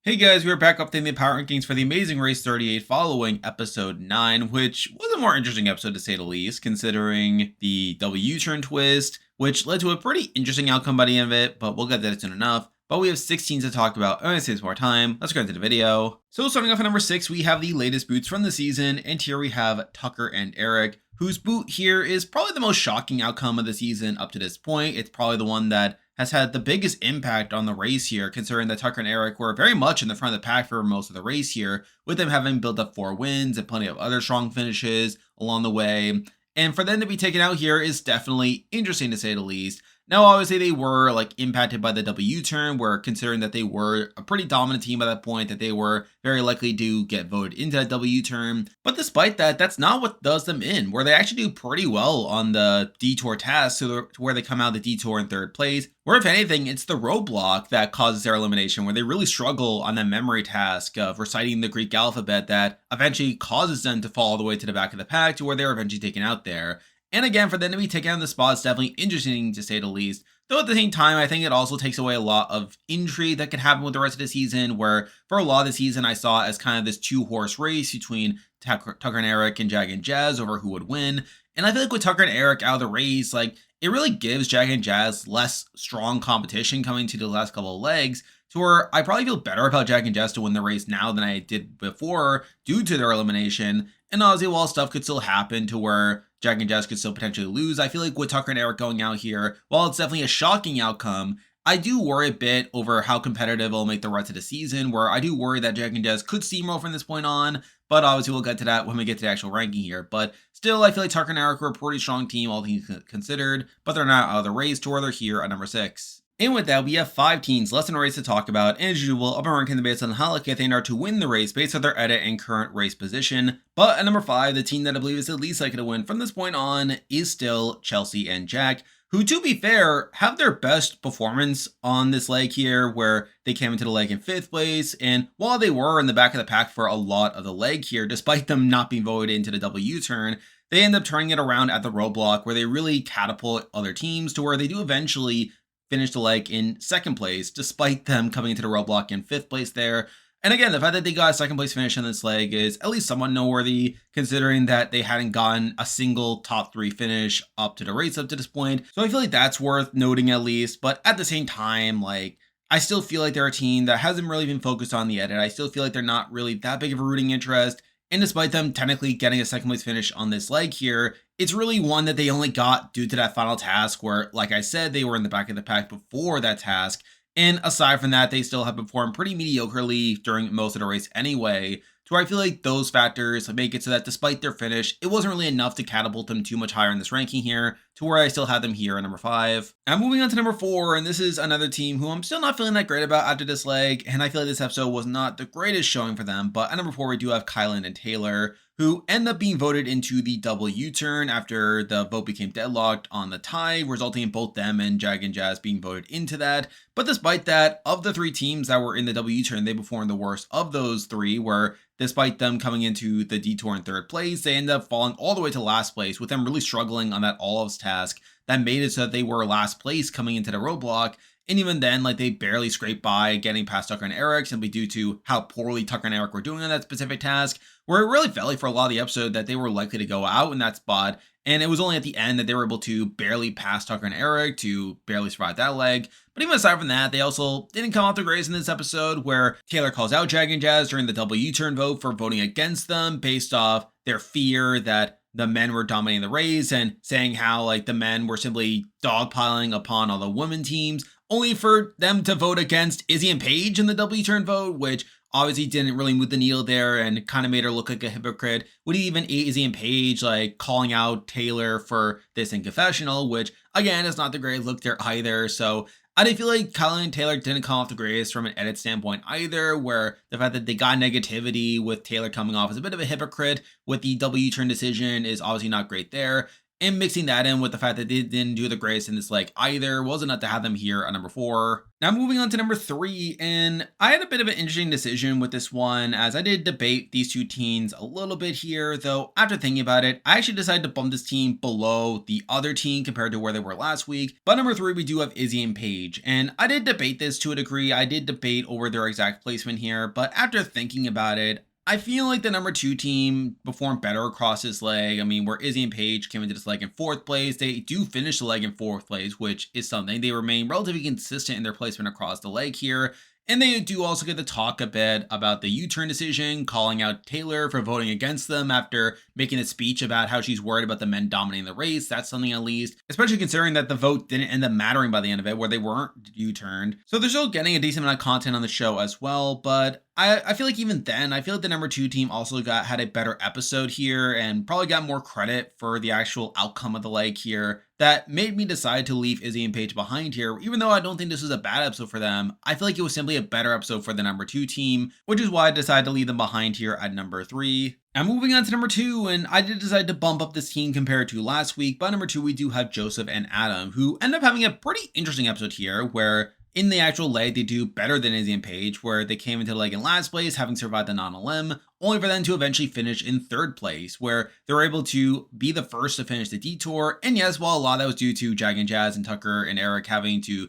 Hey guys, we're back updating the power rankings for the Amazing Race 38 following episode 9, which was a more interesting episode to say the least, considering the W-turn twist, which led to a pretty interesting outcome by the end of it, but we'll get to that soon enough. But we have 16 to talk about. I'm going to save some more time. Let's go into the video. So starting off at number 6, we have the latest boots from the season, and here we have Tucker and Eric, whose boot here is probably the most shocking outcome of the season up to this point. It's probably the one that has had the biggest impact on the race here, considering that Tucker and Eric were very much in the front of the pack for most of the race here, with them having built up 4 wins and plenty of other strong finishes along the way. And for them to be taken out here is definitely interesting to say the least. Now, obviously, they were impacted by the W turn, where considering that they were a pretty dominant team at that point, that they were very likely to get voted into that W turn. But despite that, that's not what does them in, where they actually do pretty well on the detour task, to where they come out of the detour in 3rd place. Where if anything, it's the roadblock that causes their elimination, where they really struggle on that memory task of reciting the Greek alphabet that eventually causes them to fall all the way to the back of the pack, to where they're eventually taken out there. And again, for them to be taken on the spot is definitely interesting to say the least. Though at the same time, I think it also takes away a lot of intrigue that could happen with the rest of the season, where for a lot of the season I saw it as kind of this 2-horse race between Tucker and Eric and Jag and Jazz over who would win. And I feel like with Tucker and Eric out of the race, it really gives Jag and Jazz less strong competition coming to the last couple of legs, to where I probably feel better about Jag and Jazz to win the race now than I did before due to their elimination. And obviously, while stuff could still happen to where Jag and Jazz could still potentially lose, I feel like with Tucker and Eric going out here, while it's definitely a shocking outcome, I do worry a bit over how competitive it'll make the rest of the season, where I do worry that Jag and Jazz could steamroll from this point on, but obviously we'll get to that when we get to the actual ranking here. But still, I feel like Tucker and Eric were a pretty strong team, all things considered, but they're not out of the race to where they're here at number 6. And with that, we have 5 teams less than a race to talk about, and as usual, I'll be ranking them based on how likely they are to win the race based on their edit and current race position. But at number 5, the team that I believe is the least likely to win from this point on is still Chelsea and Jack, who, to be fair, have their best performance on this leg here, where they came into the leg in 5th place, and while they were in the back of the pack for a lot of the leg here, despite them not being voted into the W turn, they end up turning it around at the roadblock, where they really catapult other teams to where they do eventually finish the leg in 2nd place, despite them coming into the roadblock in 5th place there. And again, the fact that they got a 2nd place finish on this leg is at least somewhat noteworthy, considering that they hadn't gotten a single top 3 finish up to the race up to this point. So I feel like that's worth noting at least. But at the same time, I still feel like they're a team that hasn't really been focused on the edit. I still feel like they're not really that big of a rooting interest. And despite them technically getting a 2nd place finish on this leg here, it's really one that they only got due to that final task where, like I said, they were in the back of the pack before that task. And aside from that, they still have performed pretty mediocrely during most of the race anyway, to where I feel like those factors make it so that despite their finish, it wasn't really enough to catapult them too much higher in this ranking here, to where I still have them here at number 5. And moving on to number 4, and this is another team who I'm still not feeling that great about after this leg, and I feel like this episode was not the greatest showing for them, but at number 4 we do have Kylen and Taylor, who end up being voted into the W turn after the vote became deadlocked on the tie, resulting in both them and Jag and Jazz being voted into that. But despite that, of the 3 teams that were in the W turn, they performed the worst of those 3, where despite them coming into the detour in 3rd place, they end up falling all the way to last place, with them really struggling on that olives task that made it so that they were last place coming into the roadblock. And even then, they barely scraped by getting past Tucker and Eric, simply due to how poorly Tucker and Eric were doing on that specific task, where it really felt like for a lot of the episode that they were likely to go out in that spot. And it was only at the end that they were able to barely pass Tucker and Eric to barely survive that leg. But even aside from that, they also didn't come off the greatest in this episode, where Taylor calls out Jag and Jazz during the W turn vote for voting against them based off their fear that the men were dominating the race, and saying how the men were simply dogpiling upon all the women teams, only for them to vote against Izzy and Paige in the W turn vote, which obviously didn't really move the needle there and kind of made her look like a hypocrite. Would even Izzy and Paige calling out Taylor for this in confessional, which again is not the greatest look there either. So I didn't feel like Kylen and Taylor didn't come off the greatest from an edit standpoint either, where the fact that they got negativity with Taylor coming off as a bit of a hypocrite with the W turn decision is obviously not great there. And mixing that in with the fact that they didn't do the greatest in this leg either, was enough to have them here at number 4. Now moving on to number 3, and I had a bit of an interesting decision with this one as I did debate these two teams a little bit here, though after thinking about it, I actually decided to bump this team below the other team compared to where they were last week. But number 3, we do have Izzy and Paige, and I did debate this to a degree. I did debate over their exact placement here, but after thinking about it, I feel like the number 2 team performed better across this leg. I mean, where Izzy and Paige came into this leg in 4th place, they do finish the leg in 4th place, which is something. They remain relatively consistent in their placement across the leg here. And they do also get to talk a bit about the U-turn decision, calling out Taylor for voting against them after making a speech about how she's worried about the men dominating the race. That's something at least, especially considering that the vote didn't end up mattering by the end of it, where they weren't U-turned. So they're still getting a decent amount of content on the show as well, but I feel like even then, I feel like the number 2 team also had a better episode here and probably got more credit for the actual outcome of the leg here. That made me decide to leave Izzy and Paige behind here. Even though I don't think this was a bad episode for them, I feel like it was simply a better episode for the number 2 team, which is why I decided to leave them behind here at number 3. Now moving on to number 2, and I did decide to bump up this team compared to last week. But number 2, we do have Joseph and Adam, who end up having a pretty interesting episode here, where in the actual leg, they do better than Izzy and Paige, where they came into the leg in last place, having survived the non-limb, only for them to eventually finish in 3rd place, where they're able to be the first to finish the detour. And yes, while a lot of that was due to Jag and Jazz and Tucker and Eric having to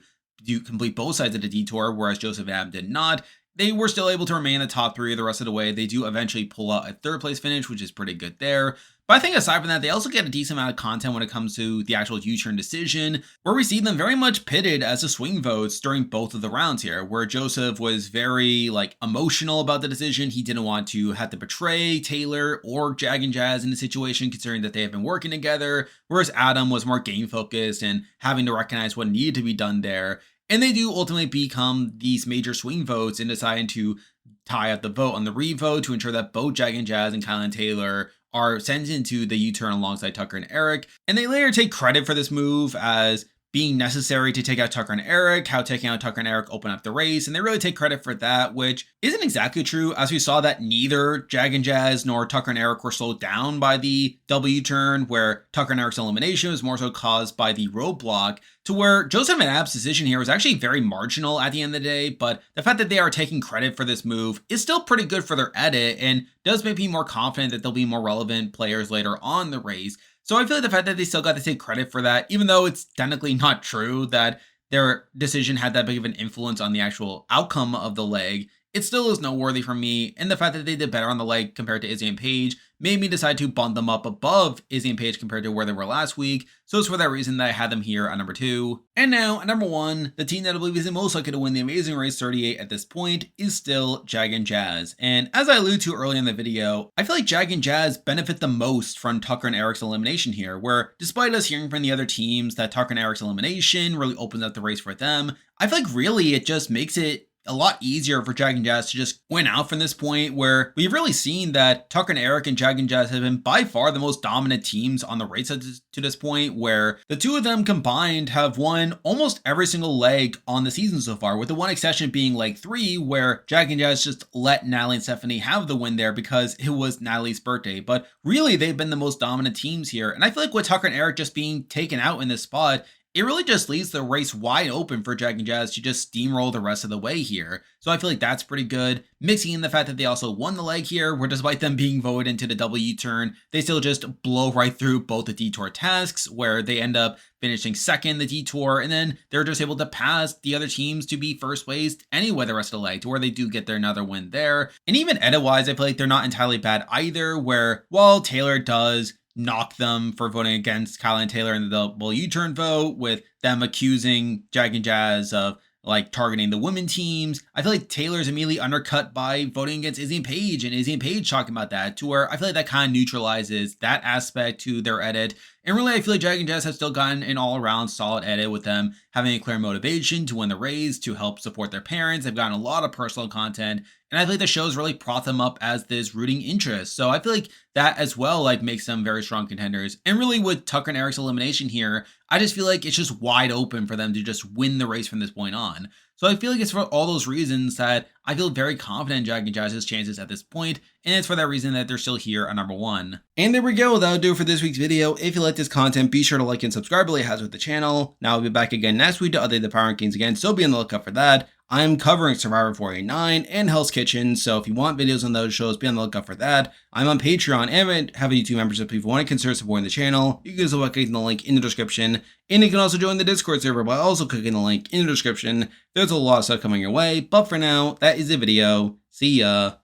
complete both sides of the detour, whereas Joseph and Adam did not, they were still able to remain in the top 3 the rest of the way. They do eventually pull out a 3rd place finish, which is pretty good there. But I think aside from that, they also get a decent amount of content when it comes to the actual U-turn decision, where we see them very much pitted as the swing votes during both of the rounds here, where Joseph was very emotional about the decision. He didn't want to have to betray Taylor or Jag and Jazz in the situation, considering that they have been working together, whereas Adam was more game focused and having to recognize what needed to be done there. And they do ultimately become these major swing votes in deciding to tie up the vote on the revote to ensure that both Jag and Jazz and Kylen and Taylor are sent into the U-turn alongside Tucker and Eric. And they later take credit for this move as being necessary to take out Tucker and Eric, how taking out Tucker and Eric open up the race, and they really take credit for that, which isn't exactly true, as we saw that neither Jag and Jazz nor Tucker and Eric were slowed down by the W turn, where Tucker and Eric's elimination was more so caused by the roadblock, to where Joseph and Ab's decision here was actually very marginal at the end of the day, but the fact that they are taking credit for this move is still pretty good for their edit, and does make me more confident that they'll be more relevant players later on in the race. So I feel like the fact that they still got to take credit for that, even though it's technically not true that their decision had that big of an influence on the actual outcome of the leg, it still is noteworthy for me. And the fact that they did better on the leg compared to Izzy and Paige made me decide to bump them up above Izzy and Paige compared to where they were last week. So it's for that reason that I had them here at number 2. And now at number 1, the team that I believe is the most likely to win the Amazing Race 38 at this point is still Jag and Jazz. And as I alluded to earlier in the video, I feel like Jag and Jazz benefit the most from Tucker and Eric's elimination here, where despite us hearing from the other teams that Tucker and Eric's elimination really opens up the race for them, I feel like really it just makes it a lot easier for Jag and Jazz to just win out from this point, where we've really seen that Tucker and Eric and Jag and Jazz have been by far the most dominant teams on the race to this point, where the two of them combined have won almost every single leg on the season so far, with the one exception being leg 3, where Jag and Jazz just let Natalie and Stephanie have the win there because it was Natalie's birthday. But really, they've been the most dominant teams here. And I feel like with Tucker and Eric just being taken out in this spot, it really just leaves the race wide open for Jag and Jazz to just steamroll the rest of the way here. So I feel like that's pretty good. Mixing in the fact that they also won the leg here, where despite them being voted into the W turn, they still just blow right through both the detour tasks, where they end up finishing second the detour, and then they're just able to pass the other teams to be first placed anyway the rest of the leg, to where they do get their another win there. And even edit-wise, I feel like they're not entirely bad either, where while Taylor does knock them for voting against Kylen and Taylor in the double U-turn vote, with them accusing Jag and Jazz of targeting the women teams, I feel like Taylor's immediately undercut by voting against Izzy and Paige, and Izzy and Paige talking about that, to where I feel like that kind of neutralizes that aspect to their edit. And really, I feel like Jag and Jazz have still gotten an all-around solid edit, with them having a clear motivation to win the race, to help support their parents. They've gotten a lot of personal content, and I feel like the shows really prop them up as this rooting interest. So I feel like that as well makes them very strong contenders. And really, with Tucker and Eric's elimination here, I just feel like it's just wide open for them to just win the race from this point on. So I feel like it's for all those reasons that I feel very confident in Jack and Jazz's chances at this point, and it's for that reason that they're still here at number 1. And there we go, that'll do it for this week's video. If you like this content, be sure to like and subscribe really has with the channel. Now I'll be back again next week to update the power rankings again, so be on the lookout for that. I'm covering Survivor 489 and Hell's Kitchen, so if you want videos on those shows, be on the lookout for that. I'm on Patreon and have a YouTube membership. If you want to consider supporting the channel, you can do so by clicking the link in the description. And you can also join the Discord server by also clicking the link in the description. There's a lot of stuff coming your way, but for now, that is the video. See ya.